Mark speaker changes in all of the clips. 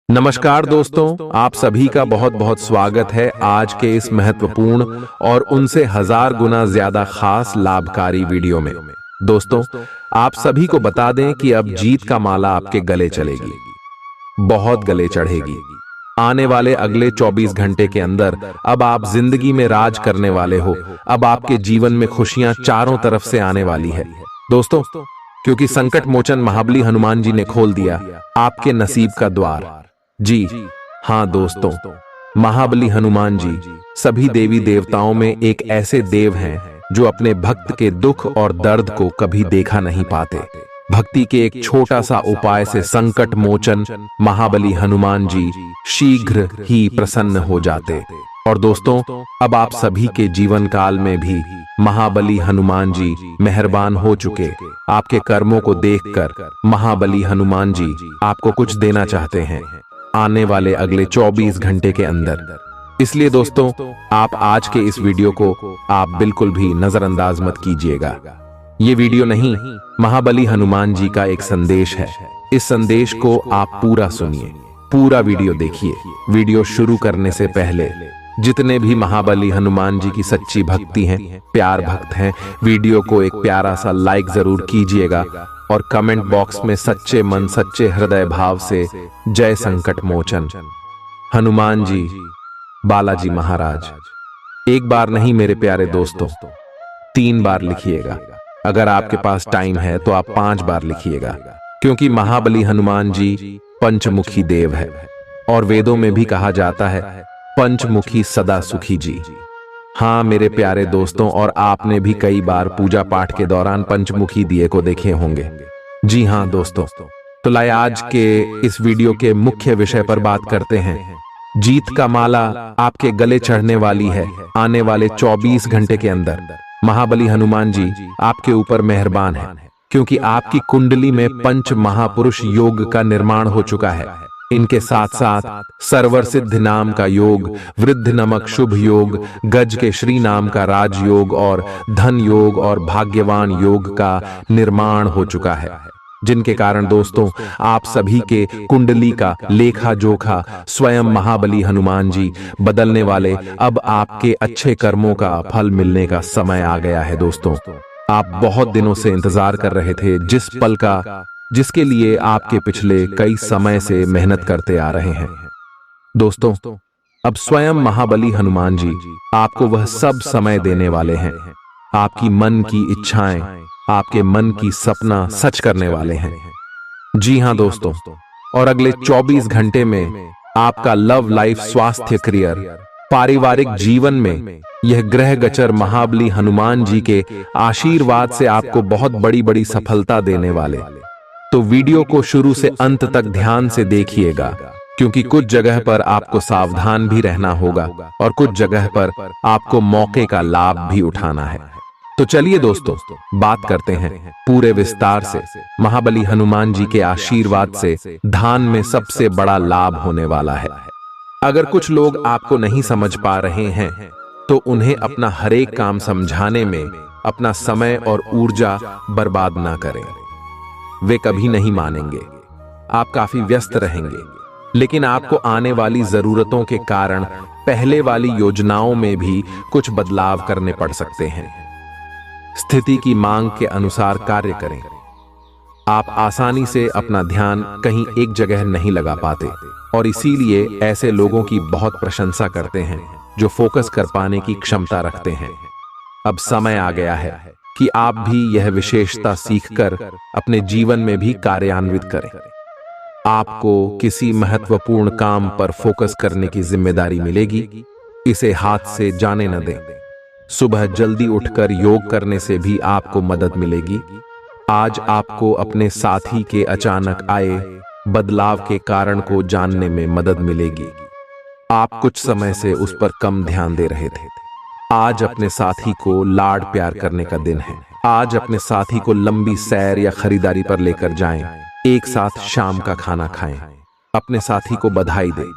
Speaker 1: नमस्कार दोस्तों, आप सभी का बहुत बहुत स्वागत है आज के इस महत्वपूर्ण और उनसे 1000 गुना ज्यादा खास लाभकारी वीडियो में। दोस्तों, आप सभी को बता दें कि अब जीत का माला आपके गले चलेगी, बहुत गले चढ़ेगी। आने वाले अगले 24 घंटे के अंदर अब आप जिंदगी में राज करने वाले हो। अब आपके जीवन में खुशियां चारों तरफ से आने वाली है दोस्तों, क्योंकि संकट मोचन महाबली हनुमान जी ने खोल दिया आपके नसीब का द्वार। जी हाँ दोस्तों, महाबली हनुमान जी सभी देवी देवताओं में एक ऐसे देव हैं जो अपने भक्त के दुख और दर्द को कभी देखा नहीं पाते। भक्ति के एक छोटा सा उपाय से संकट मोचन महाबली हनुमान जी शीघ्र ही प्रसन्न हो जाते। और दोस्तों, अब आप सभी के जीवन काल में भी महाबली हनुमान जी मेहरबान हो चुके। आपके कर्मों को देखकर महाबली हनुमान जी आपको कुछ देना चाहते हैं आने वाले अगले 24 घंटे के अंदर। इसलिए दोस्तों, आप आज के इस वीडियो को आप बिल्कुल भी नजरअंदाज मत कीजिएगा। ये वीडियो नहीं, महाबली हनुमान जी का एक संदेश है। इस संदेश को आप पूरा सुनिए, पूरा वीडियो देखिए। वीडियो शुरू करने से पहले जितने भी महाबली हनुमान जी की सच्ची भक्ति हैं, प्यार भक्त हैं, वीडियो को एक प्यारा सा लाइक जरूर कीजिएगा और कमेंट बॉक्स में सच्चे मन सच्चे हृदय भाव से जय संकट मोचन हनुमान जी बालाजी महाराज एक बार नहीं मेरे प्यारे दोस्तों, 3 बार लिखिएगा। अगर आपके पास टाइम है तो आप 5 बार लिखिएगा, क्योंकि महाबली हनुमान जी पंचमुखी देव है और वेदों में भी कहा जाता है पंचमुखी सदा सुखी जी। हाँ मेरे प्यारे दोस्तों, और आपने भी कई बार पूजा पाठ के दौरान पंचमुखी दिए को देखे होंगे। जी हाँ दोस्तों, तो लाए आज के इस वीडियो के मुख्य विषय पर बात करते हैं। जीत का माला आपके गले चढ़ने वाली है आने वाले 24 घंटे के अंदर। महाबली हनुमान जी आपके ऊपर मेहरबान है, क्योंकि आपकी कुंडली में पंच महापुरुष योग का निर्माण हो चुका है। इनके साथ साथ सर्वर सिद्ध नाम का योग, वृद्ध नमक शुभ योग, गज के श्री नाम का राजयोग और धन योग और भाग्यवान योग का निर्माण हो चुका है, जिनके कारण दोस्तों आप सभी के कुंडली का लेखा जोखा स्वयं महाबली हनुमान जी बदलने वाले। अब आपके अच्छे कर्मों का फल मिलने का समय आ गया है दोस्तों। आप बहुत दिनों से इंतजार कर रहे थे जिस पल का, जिसके लिए आपके पिछले कई समय से मेहनत करते आ रहे हैं। दोस्तों, अब स्वयं महाबली हनुमान जी आपको वह सब समय देने वाले हैं। आपकी मन की इच्छाएं, आपके मन की सपना सच करने वाले हैं। जी हां दोस्तों, और अगले 24 घंटे में आपका लव लाइफ, स्वास्थ्य, करियर, पारिवारिक जीवन में यह ग्रह गोचर महाबली हनुमान जी के आशीर्वाद से आपको बहुत बड़ी बड़ी सफलता देने वाले। तो वीडियो को शुरू से अंत तक ध्यान से देखिएगा, क्योंकि कुछ जगह पर आपको सावधान भी रहना होगा और कुछ जगह पर आपको मौके का लाभ भी उठाना है। तो चलिए दोस्तों, बात करते हैं पूरे विस्तार से। महाबली हनुमान जी के आशीर्वाद से धान में सबसे बड़ा लाभ होने वाला है। अगर कुछ लोग आपको नहीं समझ पा रहे हैं तो उन्हें अपना हर एक काम समझाने में अपना समय और ऊर्जा बर्बाद ना करें। वे कभी नहीं मानेंगे। आप काफी व्यस्त रहेंगे, लेकिन आपको आने वाली जरूरतों के कारण पहले वाली योजनाओं में भी कुछ बदलाव करने पड़ सकते हैं। स्थिति की मांग के अनुसार कार्य करें। आप आसानी से अपना ध्यान कहीं एक जगह नहीं लगा पाते, और इसीलिए ऐसे लोगों की बहुत प्रशंसा करते हैं जो फोकस कर पाने की क्षमता रखते हैं। अब समय आ गया है कि आप भी यह विशेषता सीखकर अपने जीवन में भी कार्यान्वित करें। आपको किसी महत्वपूर्ण काम पर फोकस करने की जिम्मेदारी मिलेगी, इसे हाथ से जाने न दें। सुबह जल्दी उठकर योग करने से भी आपको मदद मिलेगी। आज आपको अपने साथी के अचानक आए बदलाव के कारण को जानने में मदद मिलेगी। आप कुछ समय से उस पर कम ध्यान दे रहे थे। आज अपने साथी को लाड प्यार करने का दिन है। आज अपने साथी को लंबी सैर या खरीदारी पर लेकर जाएं। एक साथ शाम का खाना खाएं। अपने साथी को बधाई दें।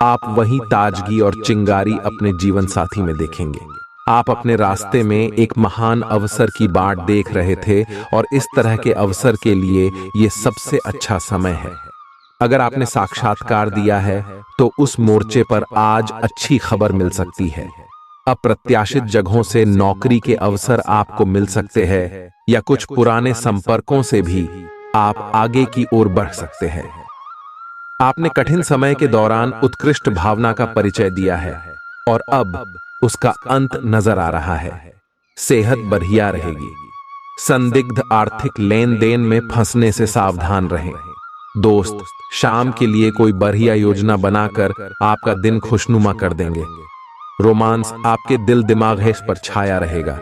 Speaker 1: आप वही ताजगी और चिंगारी अपने जीवन साथी में देखेंगे। आप अपने रास्ते में एक महान अवसर की बाट देख रहे थे और इस तरह के अवसर के लिए ये सबसे अच्छा समय है। अगर आपने साक्षात्कार दिया है तो उस मोर्चे पर आज अच्छी खबर मिल सकती है। अप्रत्याशित जगहों से नौकरी के अवसर आपको मिल सकते हैं या कुछ पुराने संपर्कों से भी आप आगे की ओर बढ़ सकते हैं। आपने कठिन समय के दौरान उत्कृष्ट भावना का परिचय दिया है और अब उसका अंत नजर आ रहा है। सेहत बढ़िया रहेगी। संदिग्ध आर्थिक लेन देन में फंसने से सावधान रहें। दोस्त शाम के लिए कोई बढ़िया योजना बनाकर आपका दिन खुशनुमा कर देंगे। रोमांस आपके दिल दिमाग है इस पर छाया रहेगा,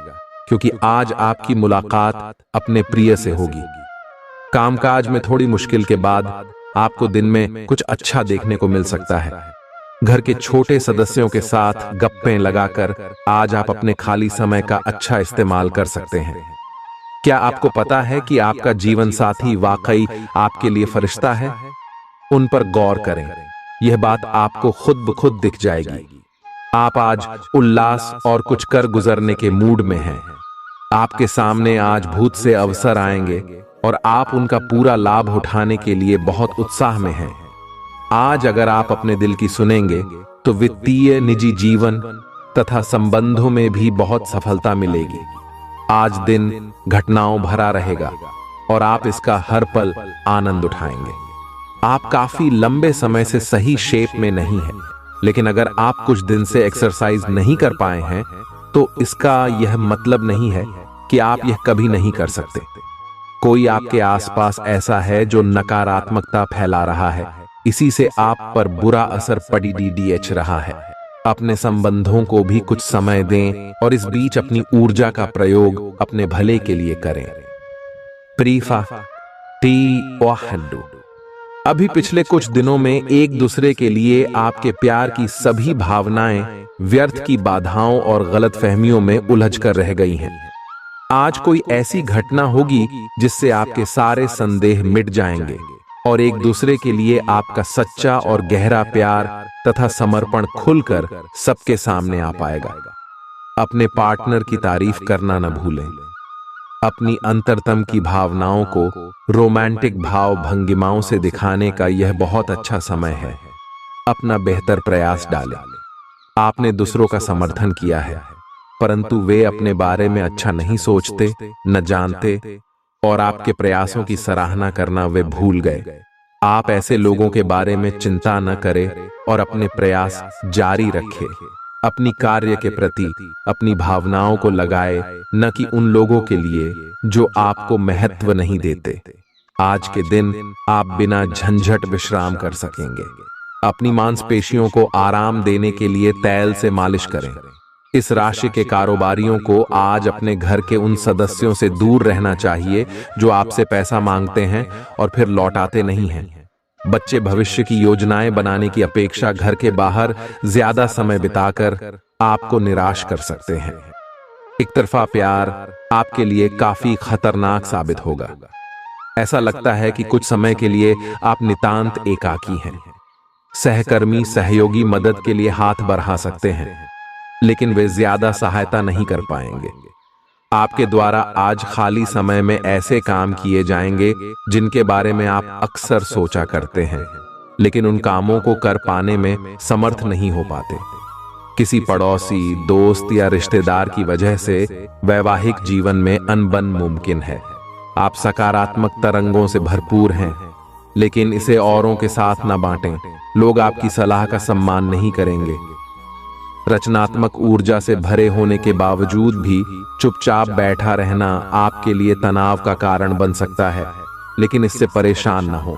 Speaker 1: क्योंकि आज आपकी मुलाकात अपने प्रिय से होगी। कामकाज में थोड़ी मुश्किल के बाद आपको दिन में कुछ अच्छा देखने को मिल सकता है। घर के छोटे सदस्यों के साथ गप्पें लगाकर आज आप अपने खाली समय का अच्छा इस्तेमाल कर सकते हैं। क्या आपको पता है कि आपका जीवन साथी वाकई आपके लिए फरिश्ता है? उन पर गौर करें, यह बात आपको खुद ब खुद दिख जाएगी। आप आज उल्लास और कुछ कर गुजरने के मूड में हैं। आपके सामने आज भूत से अवसर आएंगे और आप उनका पूरा लाभ उठाने के लिए बहुत उत्साह में हैं। आज अगर आप अपने दिल की सुनेंगे तो वित्तीय, निजी जीवन तथा संबंधों में भी बहुत सफलता मिलेगी। आज दिन घटनाओं भरा रहेगा और आप इसका हर पल आनंद उठाएंगे। आप काफी लंबे समय से सही शेप में नहीं हैं, लेकिन अगर आप कुछ दिन से एक्सरसाइज नहीं कर पाए हैं तो इसका यह मतलब नहीं है कि आप यह कभी नहीं कर सकते। कोई आपके आसपास ऐसा है जो नकारात्मकता फैला रहा है, इसी से आप पर बुरा असर पड़ रहा है। अपने संबंधों को भी कुछ समय दें और इस बीच अपनी ऊर्जा का प्रयोग अपने भले के लिए करें। प्रीफा टी ओहंडू। अभी पिछले कुछ दिनों में एक दूसरे के लिए आपके प्यार की सभी भावनाएं व्यर्थ की बाधाओं और गलतफहमियों में उलझ कर रह गई हैं। आज कोई ऐसी घटना होगी जिससे आपके सारे संदेह मिट जाएंगे और एक दूसरे के लिए आपका सच्चा और गहरा प्यार तथा समर्पण खुलकर सबके सामने आ पाएगा। अपने पार्टनर की तारीफ करना न भूलें। अपनी अंतरतम की भावनाओं को रोमांटिक भाव भंगिमाओं से दिखाने का यह बहुत अच्छा समय है। अपना बेहतर प्रयास डालें। आपने दूसरों का समर्थन किया है, परंतु वे अपने बारे में अच्छा नहीं सोचते, न जानते और आपके प्रयासों की सराहना करना वे भूल गए। आप ऐसे लोगों के बारे में चिंता न करें और अपने प्रयास जारी रखें। अपनी कार्य के प्रति अपनी भावनाओं को लगाए, न कि उन लोगों के लिए जो आपको महत्व नहीं देते। आज के दिन आप बिना झंझट विश्राम कर सकेंगे। अपनी मांसपेशियों को आराम देने के लिए तेल से मालिश करें। इस राशि के कारोबारियों को आज अपने घर के उन सदस्यों से दूर रहना चाहिए जो आपसे पैसा मांगते हैं और फिर लौटाते नहीं हैं। बच्चे भविष्य की योजनाएं बनाने की अपेक्षा घर के बाहर ज्यादा समय बिताकर आपको निराश कर सकते हैं। एक तरफा प्यार आपके लिए काफी खतरनाक साबित होगा। ऐसा लगता है कि कुछ समय के लिए आप नितांत एकाकी हैं। सहकर्मी सहयोगी मदद के लिए हाथ बढ़ा सकते हैं, लेकिन वे ज्यादा सहायता नहीं कर पाएंगे। आपके द्वारा आज खाली समय में ऐसे काम किए जाएंगे जिनके बारे में आप अक्सर सोचा करते हैं, लेकिन उन कामों को कर पाने में समर्थ नहीं हो पाते। किसी पड़ोसी, दोस्त या रिश्तेदार की वजह से वैवाहिक जीवन में अनबन मुमकिन है। आप सकारात्मक तरंगों से भरपूर हैं, लेकिन इसे औरों के साथ न बांटें। लोग आपकी सलाह का सम्मान नहीं करेंगे। रचनात्मक ऊर्जा से भरे होने के बावजूद भी चुपचाप बैठा रहना आपके लिए तनाव का कारण बन सकता है, लेकिन इससे परेशान न हो।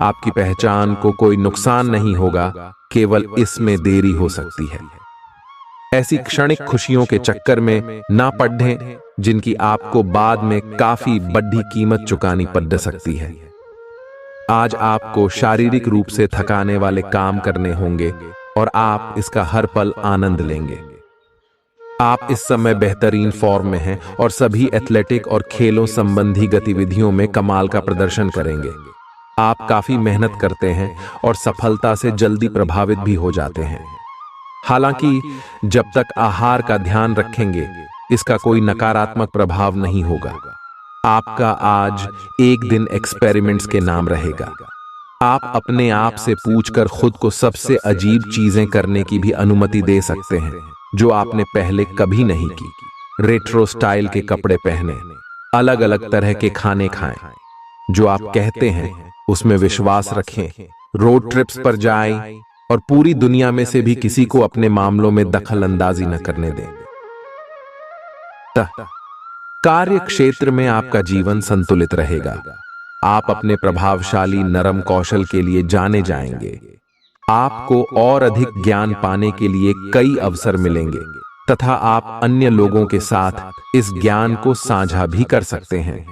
Speaker 1: आपकी पहचान को कोई नुकसान नहीं होगा, केवल इसमें देरी हो सकती है। ऐसी क्षणिक खुशियों के चक्कर में ना पड़ें जिनकी आपको बाद में काफी बड़ी कीमत चुकानी पड़ सकती है। आज आपको शारीरिक रूप से थकाने वाले काम करने होंगे और आप इसका हर पल आनंद लेंगे। आप इस समय बेहतरीन फॉर्म में हैं और सभी एथलेटिक और खेलों संबंधी गतिविधियों में कमाल का प्रदर्शन करेंगे। आप काफी मेहनत करते हैं और सफलता से जल्दी प्रभावित भी हो जाते हैं। हालांकि जब तक आहार का ध्यान रखेंगे, इसका कोई नकारात्मक प्रभाव नहीं होगा। आपका आज एक दिन एक्सपेरिमेंट्स के नाम रहेगा। आप अपने आप से पूछकर खुद को सबसे अजीब चीजें करने की भी अनुमति दे सकते हैं जो आपने पहले कभी नहीं की। रेट्रो स्टाइल के कपड़े पहने, अलग अलग तरह के खाने खाएं, जो आप कहते हैं उसमें विश्वास रखें, रोड ट्रिप्स पर जाएं और पूरी दुनिया में से भी किसी को अपने मामलों में दखल अंदाजी न करने दें। कार्य क्षेत्र में आपका जीवन संतुलित रहेगा। आप अपने प्रभावशाली नरम कौशल के लिए जाने जाएंगे। आपको और अधिक ज्ञान पाने के लिए कई अवसर मिलेंगे तथा आप अन्य लोगों के साथ इस ज्ञान को साझा भी कर सकते हैं।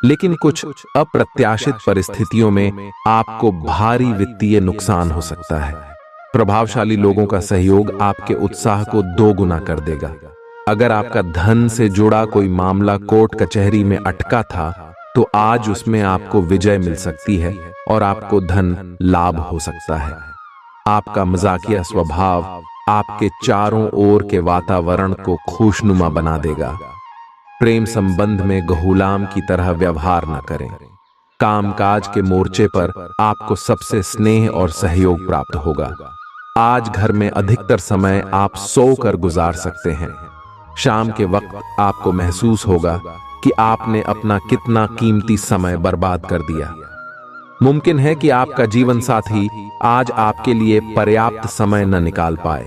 Speaker 1: लेकिन कुछ अप्रत्याशित परिस्थितियों में आपको भारी वित्तीय नुकसान हो सकता है। प्रभावशाली लोगों का सहयोग आपके उत्साह को दोगुना कर देगा। अगर आपका धन से जुड़ा कोई मामला कोर्ट कचहरी में अटका था तो आज उसमें आपको विजय मिल सकती है और आपको धन लाभ हो सकता है। आपका मजाकिया स्वभाव आपके चारों ओर के वातावरण को खुशनुमा बना देगा। प्रेम संबंध में गुलाम की तरह व्यवहार न करें। कामकाज के मोर्चे पर आपको सबसे स्नेह और सहयोग प्राप्त होगा। आज घर में अधिकतर समय आप सोकर गुजार सकते हैं। शाम के वक्त आपको महसूस होगा कि आपने अपना कितना कीमती समय बर्बाद कर दिया। मुमकिन है कि आपका जीवन साथी आज आपके लिए पर्याप्त समय न निकाल पाए।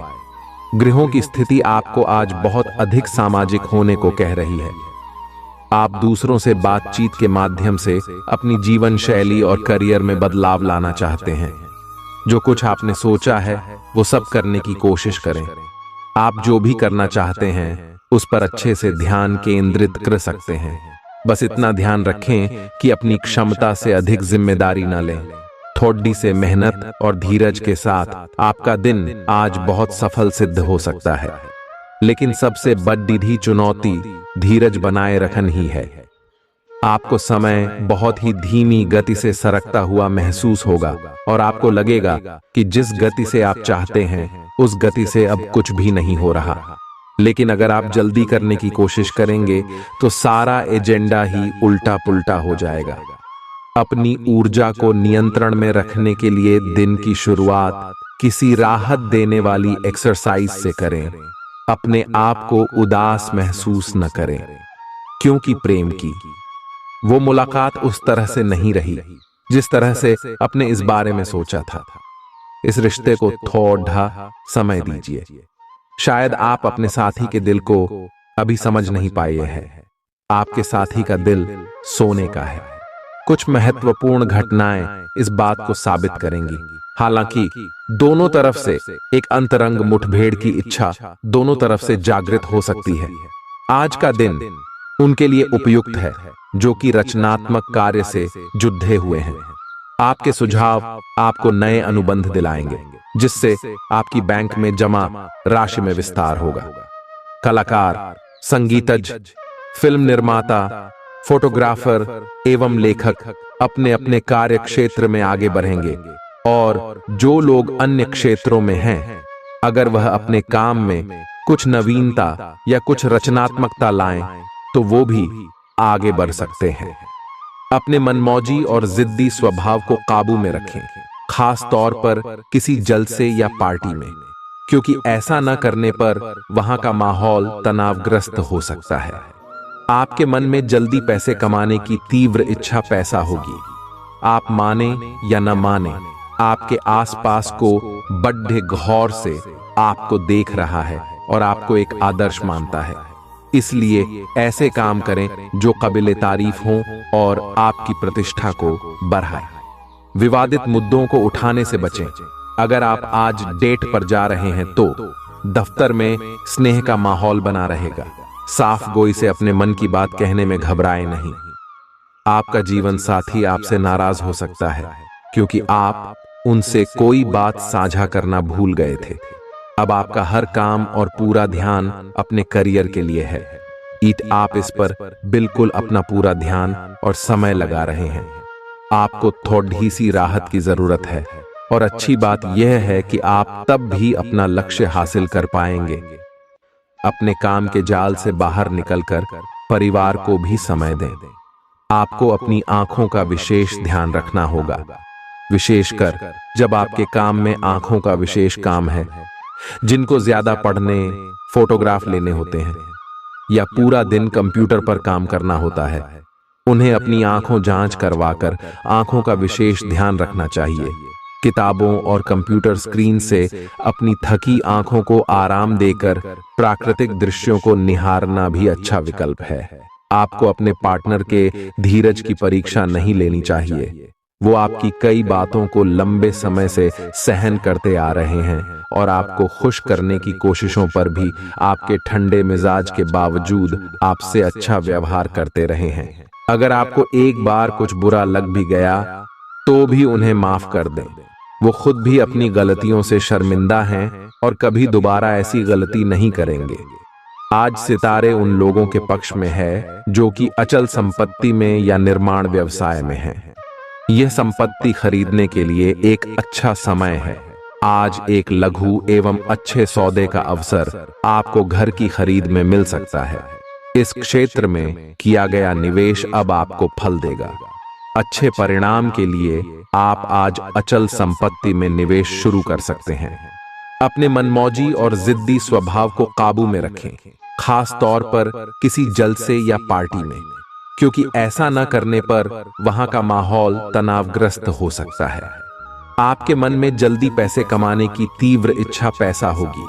Speaker 1: गृहों की स्थिति आपको आज बहुत अधिक सामाजिक होने को कह रही है। आप दूसरों से बातचीत के माध्यम से अपनी जीवन शैली और करियर में बदलाव लाना चाहते हैं। जो कुछ आपने सोचा है वो सब करने की कोशिश करें। आप जो भी करना चाहते हैं उस पर अच्छे से ध्यान केंद्रित कर सकते हैं। बस इतना ध्यान रखें कि अपनी क्षमता से अधिक जिम्मेदारी न लें। थोड़ी से मेहनत और धीरज के साथ आपका दिन आज बहुत सफल सिद्ध हो सकता है। लेकिन सबसे बड़ी चुनौती धीरज बनाए रखना ही है। आपको समय बहुत ही धीमी गति से सरकता हुआ महसूस होगा और आपको लगेगा कि जिस गति से आप चाहते हैं उस गति से अब कुछ भी नहीं हो रहा। लेकिन अगर आप जल्दी करने की कोशिश करेंगे तो सारा एजेंडा ही उल्टा पुल्टा हो जाएगा। अपनी ऊर्जा को नियंत्रण में रखने के लिए दिन की शुरुआत किसी राहत देने वाली एक्सरसाइज से करें। अपने आप को उदास महसूस न करें, क्योंकि प्रेम की वो मुलाकात उस तरह से नहीं रही जिस तरह से अपने इस बारे में सोचा था। इस रिश्ते को थोड़ा समय दीजिए। शायद आप अपने साथी के दिल को अभी समझ नहीं पाए हैं। आपके साथी का दिल सोने का है। कुछ महत्वपूर्ण घटनाएं इस बात को साबित करेंगी। हालांकि दोनों तरफ से एक अंतरंग मुठभेड़ की इच्छा दोनों तरफ से जागृत हो सकती है। आज का दिन उनके लिए उपयुक्त है जो कि रचनात्मक कार्य से जुड़े हुए हैं। आपके सुझाव आपको नए अनुबंध दिलाएंगे जिससे आपकी बैंक में जमा राशि में विस्तार होगा। कलाकार, संगीतज्ञ, फिल्म निर्माता, फोटोग्राफर एवं लेखक अपने अपने कार्य क्षेत्र में आगे बढ़ेंगे और जो लोग अन्य क्षेत्रों में हैं, अगर वह अपने काम में कुछ नवीनता या कुछ रचनात्मकता लाएं तो वो भी आगे बढ़ सकते हैं। अपने मनमौजी और जिद्दी स्वभाव को काबू में रखें, खास तौर पर किसी जलसे या पार्टी में, क्योंकि ऐसा न करने पर वहां का माहौल तनावग्रस्त हो सकता है। आपके मन में जल्दी पैसे कमाने की तीव्र इच्छा पैदा होगी। आप माने या न माने, आपके आसपास को बड़े गौर से आपको देख रहा है और आपको एक आदर्श मानता है। इसलिए ऐसे काम करें जो काबिले तारीफ हों और आपकी प्रतिष्ठा को बढ़ाए। विवादित मुद्दों को उठाने से बचें। अगर आप आज डेट पर जा रहे हैं तो दफ्तर में स्नेह का माहौल बना रहेगा। साफ गोई से अपने मन की बात कहने में घबराएं नहीं। आपका जीवन साथी आपसे नाराज हो सकता है क्योंकि आप उनसे कोई बात साझा करना भूल गए थे। अब आपका हर काम और पूरा ध्यान अपने करियर के लिए है। आप इस पर बिल्कुल अपना पूरा ध्यान और समय लगा रहे हैं। आपको थोड़ी सी राहत की जरूरत है और अच्छी बात यह है कि आप तब भी अपना लक्ष्य हासिल कर पाएंगे। अपने काम के जाल से बाहर निकलकर परिवार को भी समय दें। आपको अपनी आंखों का विशेष ध्यान रखना होगा। विशेषकर जब आपके काम में आंखों का विशेष काम है। जिनको ज्यादा पढ़ने, फोटोग्राफ लेने होते हैं या पूरा दिन कंप्यूटर पर काम करना होता है, उन्हें अपनी आंखों जांच करवाकर आंखों का विशेष ध्यान रखना चाहिए। किताबों और कंप्यूटर स्क्रीन से अपनी थकी आंखों को आराम देकर प्राकृतिक दृश्यों को निहारना भी अच्छा विकल्प है। आपको अपने पार्टनर के धीरज की परीक्षा नहीं लेनी चाहिए। वो आपकी कई बातों को लंबे समय से सहन करते आ रहे हैं और आपको खुश करने की कोशिशों पर भी आपके ठंडे मिजाज के बावजूद आपसे अच्छा व्यवहार करते रहे हैं। अगर आपको एक बार कुछ बुरा लग भी गया तो भी उन्हें माफ कर दें। वो खुद भी अपनी गलतियों से शर्मिंदा हैं और कभी दोबारा ऐसी गलती नहीं करेंगे। आज सितारे उन लोगों के पक्ष में है जो कि अचल संपत्ति में या निर्माण व्यवसाय में हैं। यह संपत्ति खरीदने के लिए एक अच्छा समय है। आज एक लघु एवं अच्छे सौदे का अवसर आपको घर की खरीद में मिल सकता है। इस क्षेत्र में किया गया निवेश अब आपको फल देगा। अच्छे परिणाम के लिए आप आज अचल संपत्ति में निवेश शुरू कर सकते हैं। अपने मनमौजी और जिद्दी स्वभाव को काबू में रखें, खास तौर पर किसी जलसे या पार्टी में, क्योंकि ऐसा न करने पर वहां का माहौल तनावग्रस्त हो सकता है। आपके मन में जल्दी पैसे कमाने की तीव्र इच्छा पैदा होगी।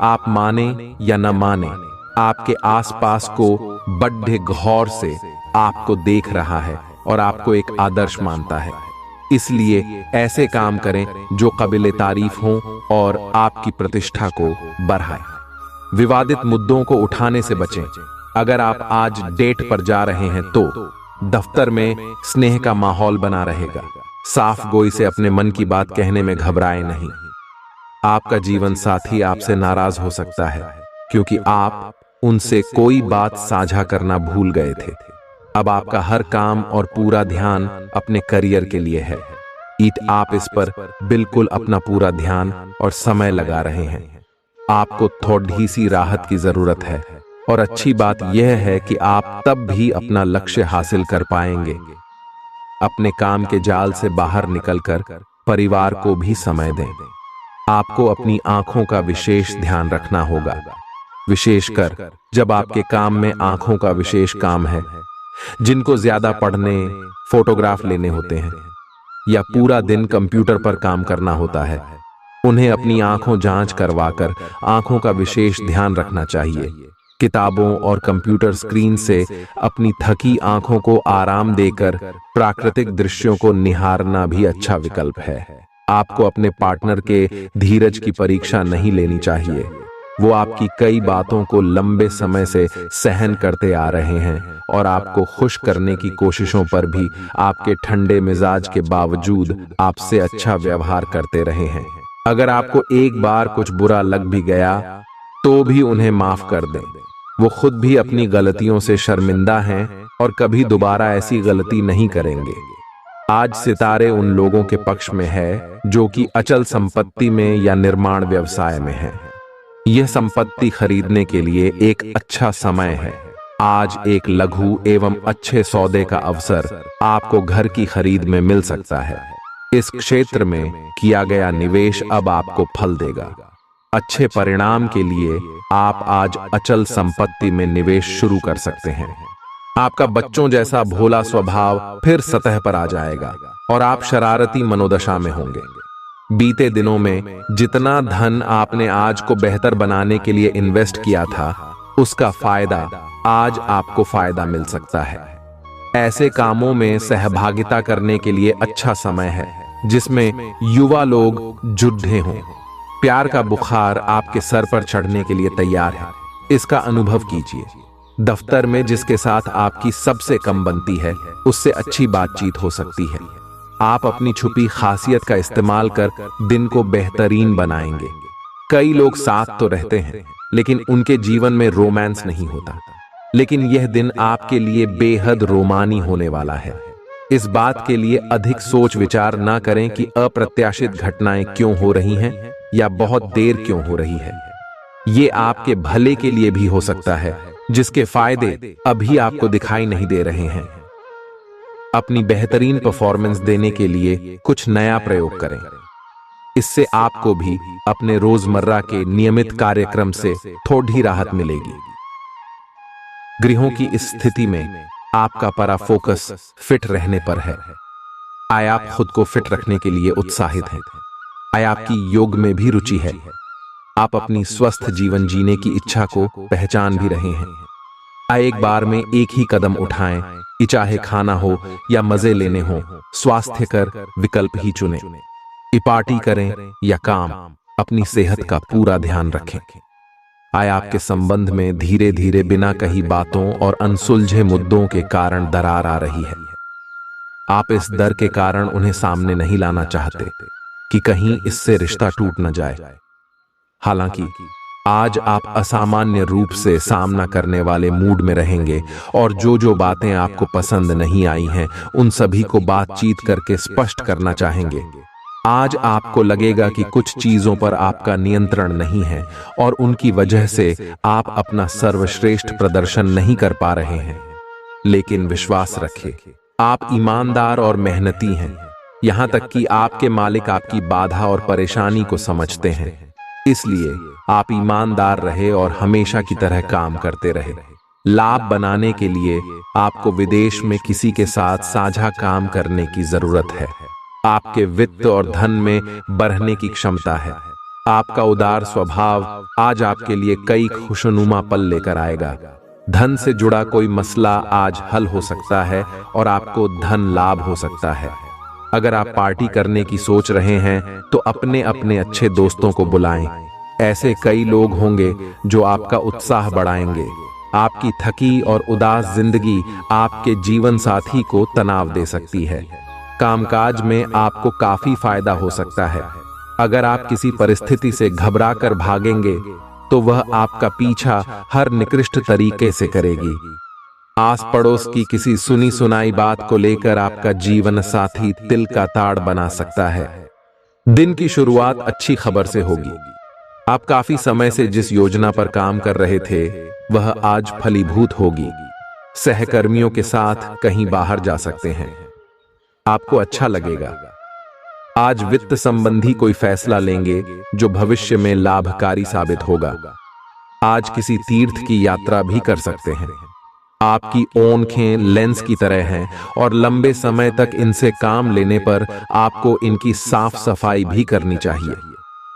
Speaker 1: आप माने या न माने, आपके आसपास को बड़े गौर से आपको देख रहा है और आपको एक आदर्श मानता है। इसलिए ऐसे काम करें जो काबिले तारीफ हों और आपकी प्रतिष्ठा को बढ़ाएं। विवादित मुद्दों को उठाने से बचें। अगर आप आज डेट पर जा रहे हैं तो दफ्तर में स्नेह का माहौल बना रहेगा। साफ गोई से अपने मन की बात कहने में घबराएं नहीं। आपका जीवन साथी आपसे नाराज हो सकता है क्योंकि आप उनसे कोई बात साझा करना भूल गए थे। अब आपका हर काम और पूरा ध्यान अपने करियर के लिए है। आप इस पर बिल्कुल अपना पूरा ध्यान और समय लगा रहे हैं। आपको थोड़ी सी राहत की जरूरत है और अच्छी बात यह है कि आप तब भी अपना लक्ष्य हासिल कर पाएंगे। अपने काम के जाल से बाहर निकलकर परिवार को भी समय दें। आपको अपनी आंखों का विशेष ध्यान रखना होगा, विशेषकर जब आपके काम में आंखों का विशेष काम है। जिनको ज्यादा पढ़ने, फोटोग्राफ लेने होते हैं या पूरा दिन कंप्यूटर पर काम करना होता है, उन्हें अपनी आंखों जांच करवाकर आंखों का विशेष ध्यान रखना चाहिए। किताबों और कंप्यूटर स्क्रीन से अपनी थकी आंखों को आराम देकर प्राकृतिक दृश्यों को निहारना भी अच्छा विकल्प है। आपको अपने पार्टनर के धीरज की परीक्षा नहीं लेनी चाहिए। वो आपकी कई बातों को लंबे समय से सहन करते आ रहे हैं और आपको खुश करने की कोशिशों पर भी आपके ठंडे मिजाज के बावजूद आपसे अच्छा व्यवहार करते रहे हैं। अगर आपको एक बार कुछ बुरा लग भी गया तो भी उन्हें माफ कर दें। वो खुद भी अपनी गलतियों से शर्मिंदा हैं और कभी दोबारा ऐसी गलती नहीं करेंगे। आज सितारे उन लोगों के पक्ष में है जो कि अचल संपत्ति में या निर्माण व्यवसाय में हैं। यह संपत्ति खरीदने के लिए एक अच्छा समय है। आज एक लघु एवं अच्छे सौदे का अवसर आपको घर की खरीद में मिल सकता है। इस क्षेत्र में किया गया निवेश अब आपको फल देगा। अच्छे परिणाम के लिए आप आज अचल संपत्ति में निवेश शुरू कर सकते हैं। आपका बच्चों जैसा भोला स्वभाव फिर सतह पर आ जाएगा और आप शरारती मनोदशा में होंगे। बीते दिनों में जितना धन आपने आज को बेहतर बनाने के लिए इन्वेस्ट किया था, उसका फायदा आज आपको फायदा मिल सकता है। ऐसे कामों में सहभागिता करने के लिए अच्छा समय है जिसमें युवा लोग जुड़े हों। प्यार का बुखार आपके सर पर चढ़ने के लिए तैयार है। इसका अनुभव कीजिए। दफ्तर में जिसके साथ आपकी सबसे कम बनती है, उससे अच्छी बातचीत हो सकती है। आप अपनी छुपी खासियत का इस्तेमाल कर दिन को बेहतरीन बनाएंगे। कई लोग साथ तो रहते हैं लेकिन उनके जीवन में रोमांस नहीं होता, लेकिन यह दिन आपके लिए बेहद रोमानी होने वाला है। इस बात के लिए अधिक सोच विचार ना करें कि अप्रत्याशित घटनाएं क्यों हो रही हैं या बहुत देर क्यों हो रही है। ये आपके भले के लिए भी हो सकता है, जिसके फायदे अभी आपको दिखाई नहीं दे रहे हैं। अपनी बेहतरीन परफॉर्मेंस देने के लिए कुछ नया प्रयोग करें। इससे आपको भी अपने रोजमर्रा के नियमित कार्यक्रम से थोड़ी राहत मिलेगी। गृहों की इस स्थिति में आपका पूरा फोकस फिट रहने पर है। आय आप खुद को फिट रखने के लिए उत्साहित हैं। आय आपकी योग में भी रुचि है। आप अपनी स्वस्थ जीवन जीने की इच्छा को पहचान भी रहे हैं। आय एक बार में एक ही कदम उठाएं, चाहे खाना हो या मजे लेने हो, स्वास्थ्य कर विकल्प ही चुनें। पार्टी करें या काम, अपनी सेहत का पूरा ध्यान रखें। आय आपके संबंध में धीरे धीरे बिना कही बातों और अनसुलझे मुद्दों के कारण दरार आ रही है। आप इस डर के कारण उन्हें सामने नहीं लाना चाहते कि कहीं इससे रिश्ता टूट न जाए। हालांकि आज आप असामान्य रूप से सामना करने वाले मूड में रहेंगे और जो जो बातें आपको पसंद नहीं आई हैं उन सभी को बातचीत करके स्पष्ट करना चाहेंगे। आज आपको लगेगा कि कुछ चीजों पर आपका नियंत्रण नहीं है और उनकी वजह से आप अपना सर्वश्रेष्ठ प्रदर्शन नहीं कर पा रहे हैं। लेकिन विश्वास रखें, आप ईमानदार और मेहनती हैं। यहां तक कि आपके मालिक आपकी बाधा और परेशानी को समझते हैं। इसलिए आप ईमानदार रहे और हमेशा की तरह काम करते रहे। लाभ बनाने के लिए आपको विदेश में किसी के साथ साझा काम करने की जरूरत है। आपके वित्त और धन में बढ़ने की क्षमता है। आपका उदार स्वभाव आज आपके लिए कई खुशनुमा पल लेकर आएगा। धन से जुड़ा कोई मसला आज हल हो सकता है और आपको धन लाभ हो सकता है। अगर आप पार्टी करने की सोच रहे हैं तो अपने अपने अच्छे दोस्तों को बुलाएं। ऐसे कई लोग होंगे जो आपका उत्साह बढ़ाएंगे। आपकी थकी और उदास जिंदगी आपके जीवन साथी को तनाव दे सकती है। कामकाज में आपको काफी फायदा हो सकता है। अगर आप किसी परिस्थिति से घबराकर भागेंगे तो वह आपका पीछा हर निकृष्ट तरीके से करेगी। आस पड़ोस की किसी सुनी सुनाई बात को लेकर आपका जीवन साथी तिल का ताड़ बना सकता है। दिन की शुरुआत अच्छी खबर से होगी। आप काफी समय से जिस योजना पर काम कर रहे थे वह आज फलीभूत होगी। सहकर्मियों के साथ कहीं बाहर जा सकते हैं। आपको अच्छा लगेगा। आज वित्त संबंधी कोई फैसला लेंगे जो भविष्य में लाभकारी साबित होगा। आज किसी तीर्थ की यात्रा भी कर सकते हैं। आपकी आंखें लेंस की तरह हैं और लंबे समय तक इनसे काम लेने पर आपको इनकी साफ सफाई भी करनी चाहिए।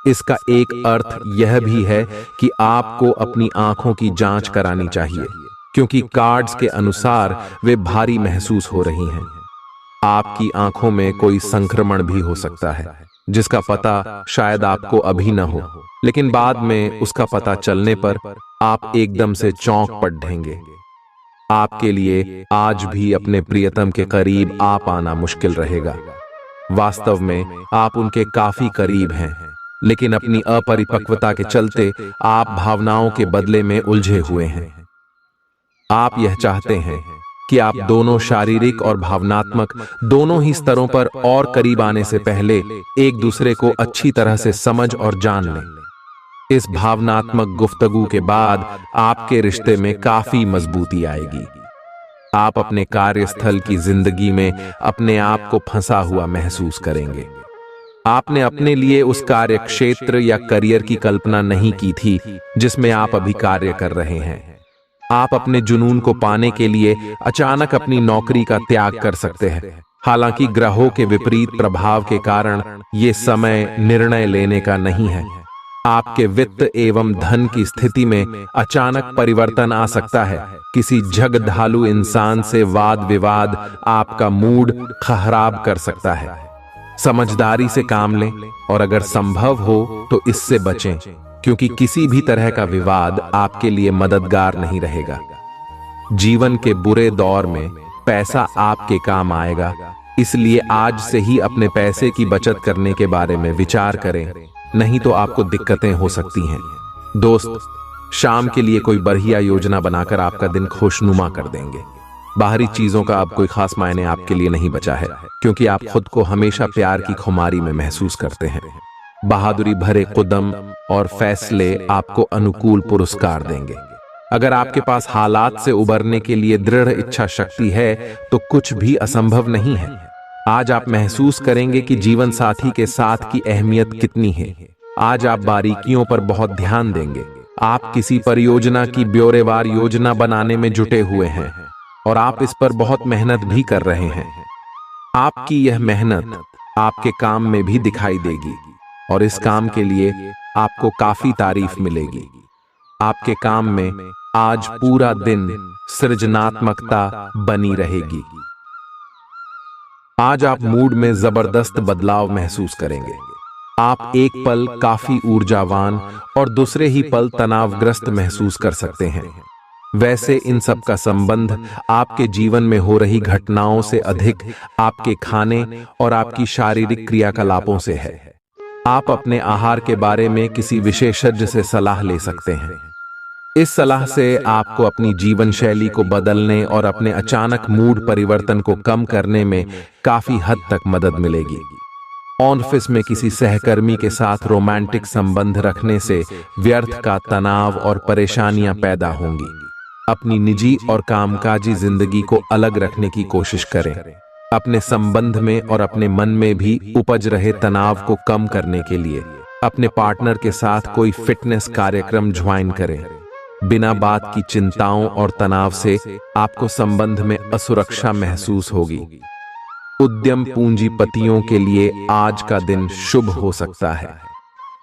Speaker 1: इसका एक अर्थ यह भी है कि आपको अपनी आंखों की जांच करानी चाहिए, क्योंकि कार्ड्स के अनुसार वे भारी महसूस हो रही हैं। आपकी आंखों में कोई संक्रमण भी हो सकता है जिसका पता शायद आपको अभी न हो, लेकिन बाद में उसका पता चलने पर आप एकदम से चौंक पड़ेंगे। आपके लिए आज भी अपने प्रियतम के करीब आ पाना मुश्किल रहेगा। वास्तव में आप उनके काफी करीब हैं, लेकिन अपनी अपरिपक्वता के चलते आप भावनाओं के बदले में उलझे हुए हैं। आप यह चाहते हैं कि आप दोनों शारीरिक और भावनात्मक दोनों ही स्तरों पर और करीब आने से पहले एक दूसरे को अच्छी तरह से समझ और जान लें। इस भावनात्मक गुफ्तगू के बाद आपके रिश्ते में काफी मजबूती आएगी। आप अपने कार्यस्थल की जिंदगी में अपने आप को फंसा हुआ महसूस करेंगे। आपने अपने लिए उस कार्य क्षेत्र या करियर की कल्पना नहीं की थी जिसमें आप अभी कार्य कर रहे हैं। आप अपने जुनून को पाने के लिए अचानक अपनी नौकरी का त्याग कर सकते हैं। हालांकि ग्रहों के विपरीत प्रभाव के कारण ये समय निर्णय लेने का नहीं है। आपके वित्त एवं धन की स्थिति में अचानक परिवर्तन आ सकता है। किसी झगड़ालू इंसान से वाद विवाद आपका मूड खराब कर सकता है। समझदारी से काम लें और अगर संभव हो तो इससे बचें, क्योंकि किसी भी तरह का विवाद आपके लिए मददगार नहीं रहेगा। जीवन के बुरे दौर में पैसा आपके काम आएगा, इसलिए आज से ही अपने पैसे की बचत करने के बारे में विचार करें, नहीं तो आपको दिक्कतें हो सकती हैं। दोस्त शाम के लिए कोई बढ़िया योजना बनाकर आपका दिन खुशनुमा कर देंगे। बाहरी चीजों का अब कोई खास मायने आपके लिए नहीं बचा है, क्योंकि आप खुद को हमेशा प्यार की खुमारी में महसूस करते हैं। बहादुरी भरे कदम और फैसले आपको अनुकूल पुरस्कार देंगे। अगर आपके पास हालात से उबरने के लिए दृढ़ इच्छा शक्ति है तो कुछ भी असंभव नहीं है। आज आप महसूस करेंगे कि जीवन साथी के साथ की अहमियत कितनी है। आज आप बारीकियों पर बहुत ध्यान देंगे। आप किसी परियोजना की ब्यौरेवार योजना बनाने में जुटे हुए हैं और आप इस पर बहुत मेहनत भी कर रहे हैं। आपकी यह मेहनत आपके काम में भी दिखाई देगी और इस काम के लिए आपको काफी तारीफ मिलेगी। आपके काम में आज पूरा दिन सृजनात्मकता बनी रहेगी। आज आप मूड में जबरदस्त बदलाव महसूस करेंगे। आप एक पल काफी ऊर्जावान और दूसरे ही पल तनावग्रस्त महसूस कर सकते हैं। वैसे इन सब का संबंध आपके जीवन में हो रही घटनाओं से अधिक आपके खाने और आपकी शारीरिक क्रियाकलापों से है। आप अपने आहार के बारे में किसी विशेषज्ञ से सलाह ले सकते हैं। इस सलाह से आपको अपनी जीवन शैली को बदलने और अपने अचानक मूड परिवर्तन को कम करने में काफी हद तक मदद मिलेगी। ऑफिस में किसी सहकर्मी के साथ रोमांटिक संबंध रखने से व्यर्थ का तनाव और परेशानियां पैदा होंगी। अपनी निजी और कामकाजी जिंदगी को अलग रखने की कोशिश करें। अपने संबंध में और अपने मन में भी उपज रहे तनाव को कम करने के लिए अपने पार्टनर के साथ कोई फिटनेस कार्यक्रम ज्वाइन करें। बिना बात की चिंताओं और तनाव से आपको संबंध में असुरक्षा महसूस होगी। उद्यम पूंजीपतियों के लिए आज का दिन शुभ हो सकता है।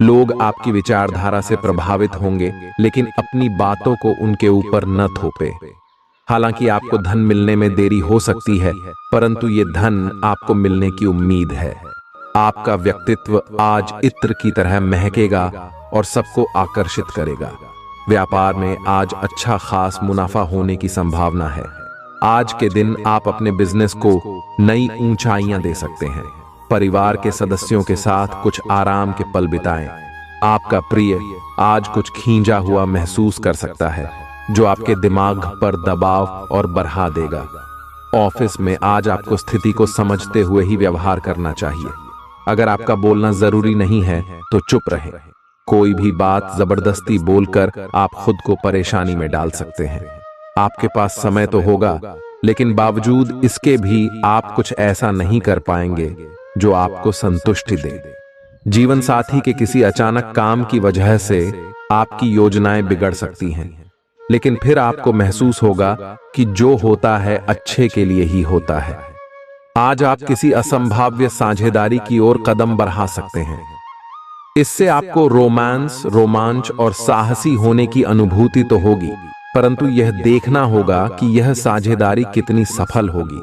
Speaker 1: लोग आपकी विचारधारा से प्रभावित होंगे, लेकिन अपनी बातों को उनके ऊपर न थोपे। हालांकि आपको धन मिलने में देरी हो सकती है, परंतु ये धन आपको मिलने की उम्मीद है। आपका व्यक्तित्व आज इत्र की तरह महकेगा और सबको आकर्षित करेगा। व्यापार में आज अच्छा खास मुनाफा होने की संभावना है। आज के दिन आप अपने बिजनेस को नई ऊंचाइयां दे सकते हैं। परिवार के सदस्यों के साथ कुछ आराम के पल बिताएं। आपका प्रिय आज कुछ खींचा हुआ महसूस कर सकता है, जो आपके दिमाग पर दबाव और बढ़ा देगा। ऑफिस में आज आपको स्थिति को समझते हुए ही व्यवहार करना चाहिए। अगर आपका बोलना जरूरी नहीं है तो चुप रहें। कोई भी बात जबरदस्ती बोलकर आप खुद को परेशानी में डाल सकते हैं। आपके पास समय तो होगा, लेकिन बावजूद इसके भी आप कुछ ऐसा नहीं कर पाएंगे जो आपको संतुष्टि दे। जीवन साथी के किसी अचानक काम की वजह से आपकी योजनाएं बिगड़ सकती हैं, लेकिन फिर आपको महसूस होगा कि जो होता है अच्छे के लिए ही होता है। आज आप किसी असंभाव्य साझेदारी की ओर कदम बढ़ा सकते हैं। इससे आपको रोमांच और साहसी होने की अनुभूति तो होगी, परंतु यह देखना होगा कि यह साझेदारी कितनी सफल होगी।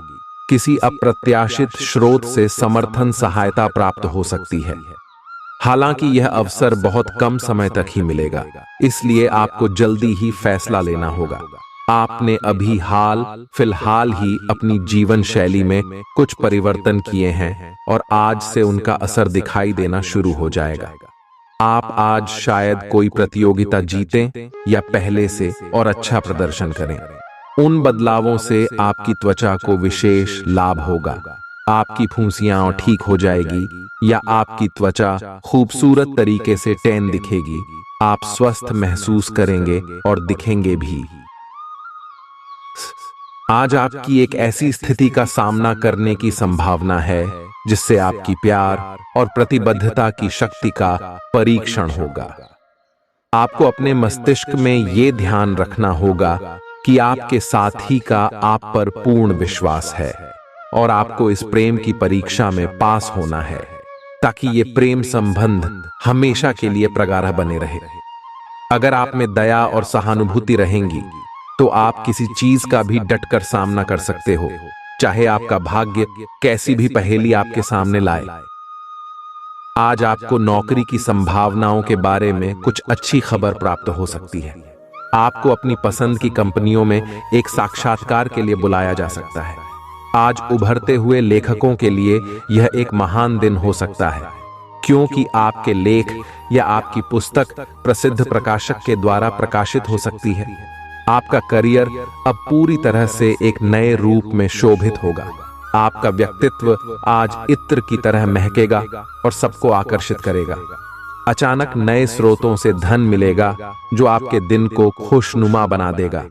Speaker 1: किसी अप्रत्याशित स्रोत से समर्थन सहायता प्राप्त हो सकती है। हालांकि यह अवसर बहुत कम समय तक ही मिलेगा, इसलिए आपको जल्दी ही फैसला लेना होगा। आपने अभी फिलहाल ही अपनी जीवन शैली में कुछ परिवर्तन किए हैं और आज से उनका असर दिखाई देना शुरू हो जाएगा। आप आज शायद कोई प्रतियोगिता जीतें या पहले से और अच्छा प्रदर्शन करें। उन बदलावों से आपकी त्वचा को विशेष लाभ होगा। आपकी फुंसियां ठीक हो जाएगी या आपकी त्वचा खूबसूरत तरीके से टैन दिखेगी। आप स्वस्थ महसूस करेंगे और दिखेंगे भी। आज आपकी एक ऐसी स्थिति का सामना करने की संभावना है जिससे आपकी प्यार और प्रतिबद्धता की शक्ति का परीक्षण होगा। आपको अपने मस्तिष्क में ये ध्यान रखना होगा कि आपके साथी का आप पर पूर्ण विश्वास है और आपको इस प्रेम की परीक्षा में पास होना है, ताकि ये प्रेम संबंध हमेशा के लिए प्रगाढ़ बने रहे। अगर आप में दया और सहानुभूति रहेंगी तो आप किसी चीज का भी डटकर सामना कर सकते हो, चाहे आपका भाग्य कैसी भी पहेली आपके सामने लाए। आज आपको नौकरी की संभावनाओं के बारे में कुछ अच्छी खबर प्राप्त हो सकती है। आपको अपनी पसंद की कंपनियों में एक साक्षात्कार के लिए बुलाया जा सकता है। आज उभरते हुए लेखकों के लिए यह एक महान दिन हो सकता है, क्योंकि आपके लेख या आपकी पुस्तक प्रसिद्ध प्रकाशक के द्वारा प्रकाशित हो सकती है। आपका करियर अब पूरी तरह से एक नए रूप में शोभित होगा। आपका व्यक्तित्व आज इत्र की तरह महकेगा और सबको आकर्षित करेगा। अचानक नए स्रोतों से धन मिलेगा जो आपके दिन को खुशनुमा बना देगा।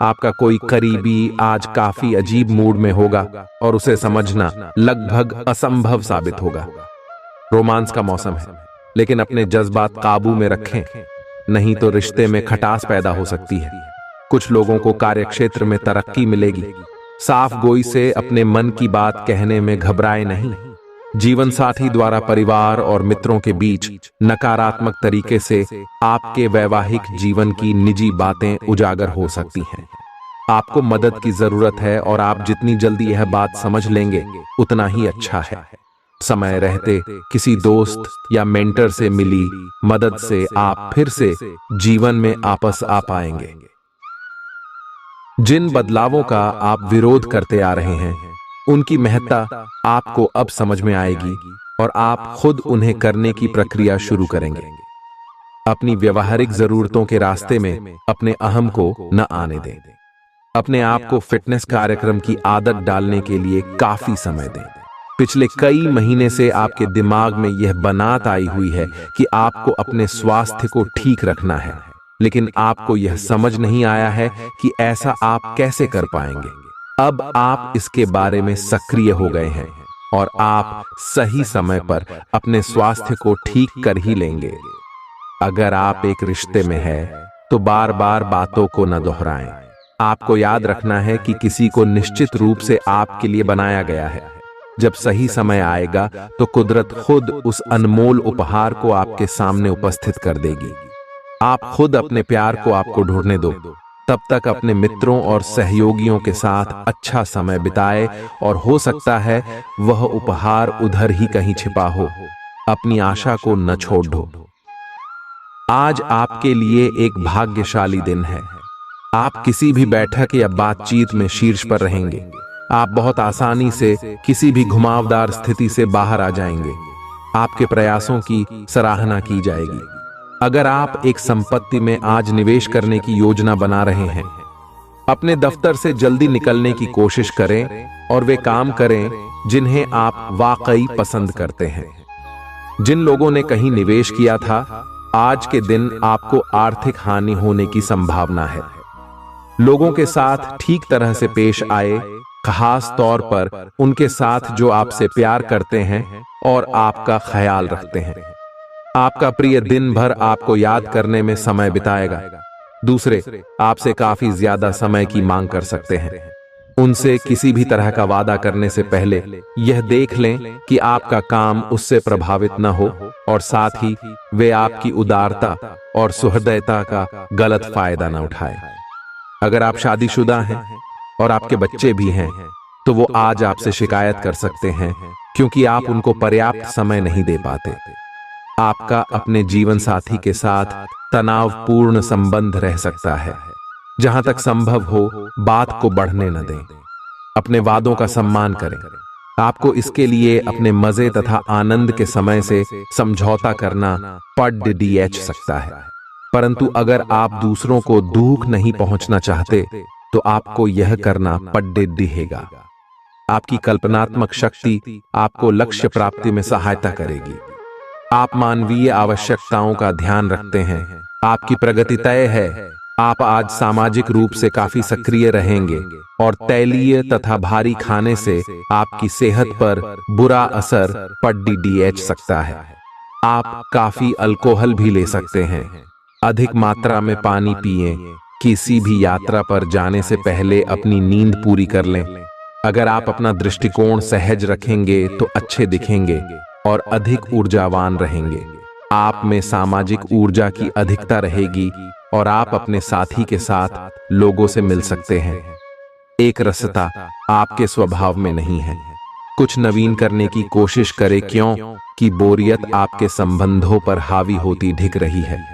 Speaker 1: आपका कोई करीबी आज काफी अजीब मूड में होगा और उसे समझना लगभग असंभव साबित होगा। रोमांस का मौसम है, लेकिन अपने जज्बात काबू में रखें, नहीं तो रिश्ते में खटास पैदा हो सकती है। कुछ लोगों को कार्यक्षेत्र में तरक्की मिलेगी। साफ गोई से अपने मन की बात कहने में घबराए नहीं। जीवन साथी द्वारा परिवार और मित्रों के बीच नकारात्मक तरीके से आपके वैवाहिक जीवन की निजी बातें उजागर हो सकती हैं। आपको मदद की जरूरत है और आप जितनी जल्दी यह बात समझ लेंगे उतना ही अच्छा है। समय रहते किसी दोस्त या मेंटर से मिली मदद से आप फिर से जीवन में आपस आ पाएंगे। जिन बदलावों का आप विरोध करते आ रहे हैं उनकी महत्ता आपको अब समझ में आएगी और आप खुद उन्हें करने की प्रक्रिया शुरू करेंगे। अपनी व्यवहारिक जरूरतों के रास्ते में अपने अहम को न आने दें। अपने आप को फिटनेस कार्यक्रम की आदत डालने के लिए काफी समय दें। पिछले कई महीने से आपके दिमाग में यह बनात आई हुई है कि आपको अपने स्वास्थ्य को ठीक रखना है, लेकिन आपको यह समझ नहीं आया है कि ऐसा आप कैसे कर पाएंगे। अब आप इसके बारे में सक्रिय हो गए हैं और आप सही समय पर अपने स्वास्थ्य को ठीक कर ही लेंगे। अगर आप एक रिश्ते में हैं, तो बार बार बातों को न दोहराएं। आपको याद रखना है कि किसी को निश्चित रूप से आपके लिए बनाया गया है। जब सही समय आएगा तो कुदरत खुद उस अनमोल उपहार को आपके सामने उपस्थित कर देगी। आप खुद अपने प्यार को आपको ढूंढने दो। तब तक अपने मित्रों और सहयोगियों के साथ अच्छा समय बिताए और हो सकता है वह उपहार उधर ही कहीं छिपा हो। अपनी आशा को न छोड़ दो। आज आपके लिए एक भाग्यशाली दिन है। आप किसी भी बैठक या बातचीत में शीर्ष पर रहेंगे। आप बहुत आसानी से किसी भी घुमावदार स्थिति से बाहर आ जाएंगे। आपके प्रयासों की सराहना की जाएगी। अगर आप एक संपत्ति में आज निवेश करने की योजना बना रहे हैं, अपने दफ्तर से जल्दी निकलने की कोशिश करें और वे काम करें जिन्हें आप वाकई पसंद करते हैं। जिन लोगों ने कहीं निवेश किया था, आज के दिन आपको आर्थिक हानि होने की संभावना है। लोगों के साथ ठीक तरह से पेश आए, खास तौर पर उनके साथ जो आपसे प्यार करते हैं और आपका ख्याल रखते हैं। आपका प्रिय दिन भर आपको याद करने में समय बिताएगा। दूसरे आपसे काफी ज्यादा समय की मांग कर सकते हैं। उनसे किसी भी तरह का वादा करने से पहले यह देख लें कि आपका काम उससे प्रभावित न हो और साथ ही वे आपकी उदारता और सुहृदयता का गलत फायदा न उठाए। अगर आप शादीशुदा हैं और आपके बच्चे भी हैं, तो वो आज आपसे शिकायत कर सकते हैं क्योंकि आप उनको पर्याप्त समय नहीं दे पाते। आपका अपने जीवन साथी के साथ तनावपूर्ण संबंध रह सकता है। जहां तक संभव हो बात को बढ़ने न दें। अपने वादों का सम्मान करें। आपको इसके लिए अपने मजे तथा आनंद के समय से समझौता करना पड़ सकता है, परंतु अगर आप दूसरों को दुख नहीं पहुंचना चाहते तो आपको यह करना पड़ेगा। आपकी कल्पनात्मक शक्ति आपको लक्ष्य प्राप्ति में सहायता करेगी। आप मानवीय आवश्यकताओं का ध्यान रखते हैं। आपकी प्रगति तय है। आप आज सामाजिक रूप से काफी सक्रिय रहेंगे और तैलीय तथा भारी खाने से आपकी सेहत पर बुरा असर पड़ सकता है। आप काफी अल्कोहल भी ले सकते हैं। अधिक मात्रा में पानी पिएं। किसी भी यात्रा पर जाने से पहले अपनी नींद पूरी कर लें। अगर आप अपना दृष्टिकोण सहज रखेंगे तो अच्छे दिखेंगे और अधिक ऊर्जावान रहेंगे। आप में सामाजिक ऊर्जा की अधिकता रहेगी और आप अपने साथी के साथ लोगों से मिल सकते हैं। एक रसता आपके स्वभाव में नहीं है। कुछ नवीन करने की कोशिश करें क्योंकि बोरियत आपके संबंधों पर हावी होती दिख रही है।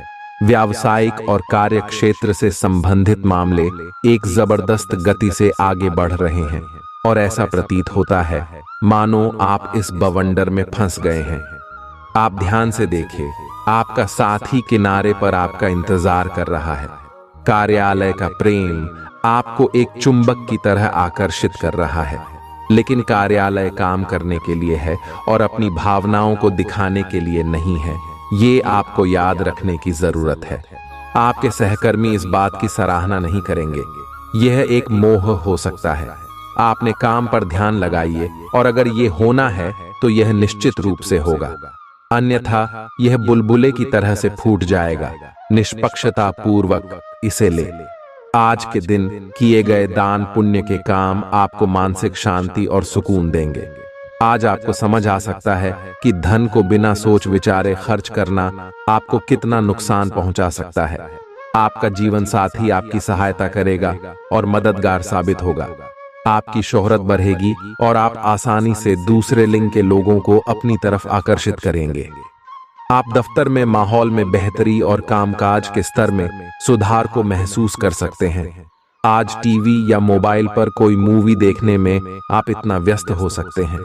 Speaker 1: व्यावसायिक और कार्य क्षेत्र से संबंधित मामले एक जबरदस्त गति से आगे बढ़ रहे हैं और ऐसा प्रतीत होता है मानो आप इस बवंडर में फंस गए हैं। आप ध्यान से देखें, आपका साथी किनारे पर आपका इंतजार कर रहा है। कार्यालय का प्रेम आपको एक चुंबक की तरह आकर्षित कर रहा है, लेकिन कार्यालय काम करने के लिए है और अपनी भावनाओं को दिखाने के लिए नहीं है। ये आपको याद रखने की जरूरत है। आपके सहकर्मी इस बात की सराहना नहीं करेंगे। यह एक मोह हो सकता है। आपने काम पर ध्यान लगाइए और अगर ये होना है तो यह निश्चित रूप से होगा, अन्यथा यह बुलबुले की तरह से फूट जाएगा। निष्पक्षता पूर्वक इसे ले। आज के दिन किए गए दान पुण्य के काम आपको मानसिक शांति और सुकून देंगे। आज आपको समझ आ सकता है कि धन को बिना सोच विचारे खर्च करना आपको कितना नुकसान पहुंचा सकता है। आपका जीवन साथी आपकी सहायता करेगा और मददगार साबित होगा। आपकी शोहरत बढ़ेगी और आप आसानी से दूसरे लिंग के लोगों को अपनी तरफ आकर्षित करेंगे। आप दफ्तर में माहौल में बेहतरी और कामकाज के स्तर में सुधार को महसूस कर सकते हैं। आज टीवी या मोबाइल पर कोई मूवी देखने में आप इतना व्यस्त हो सकते हैं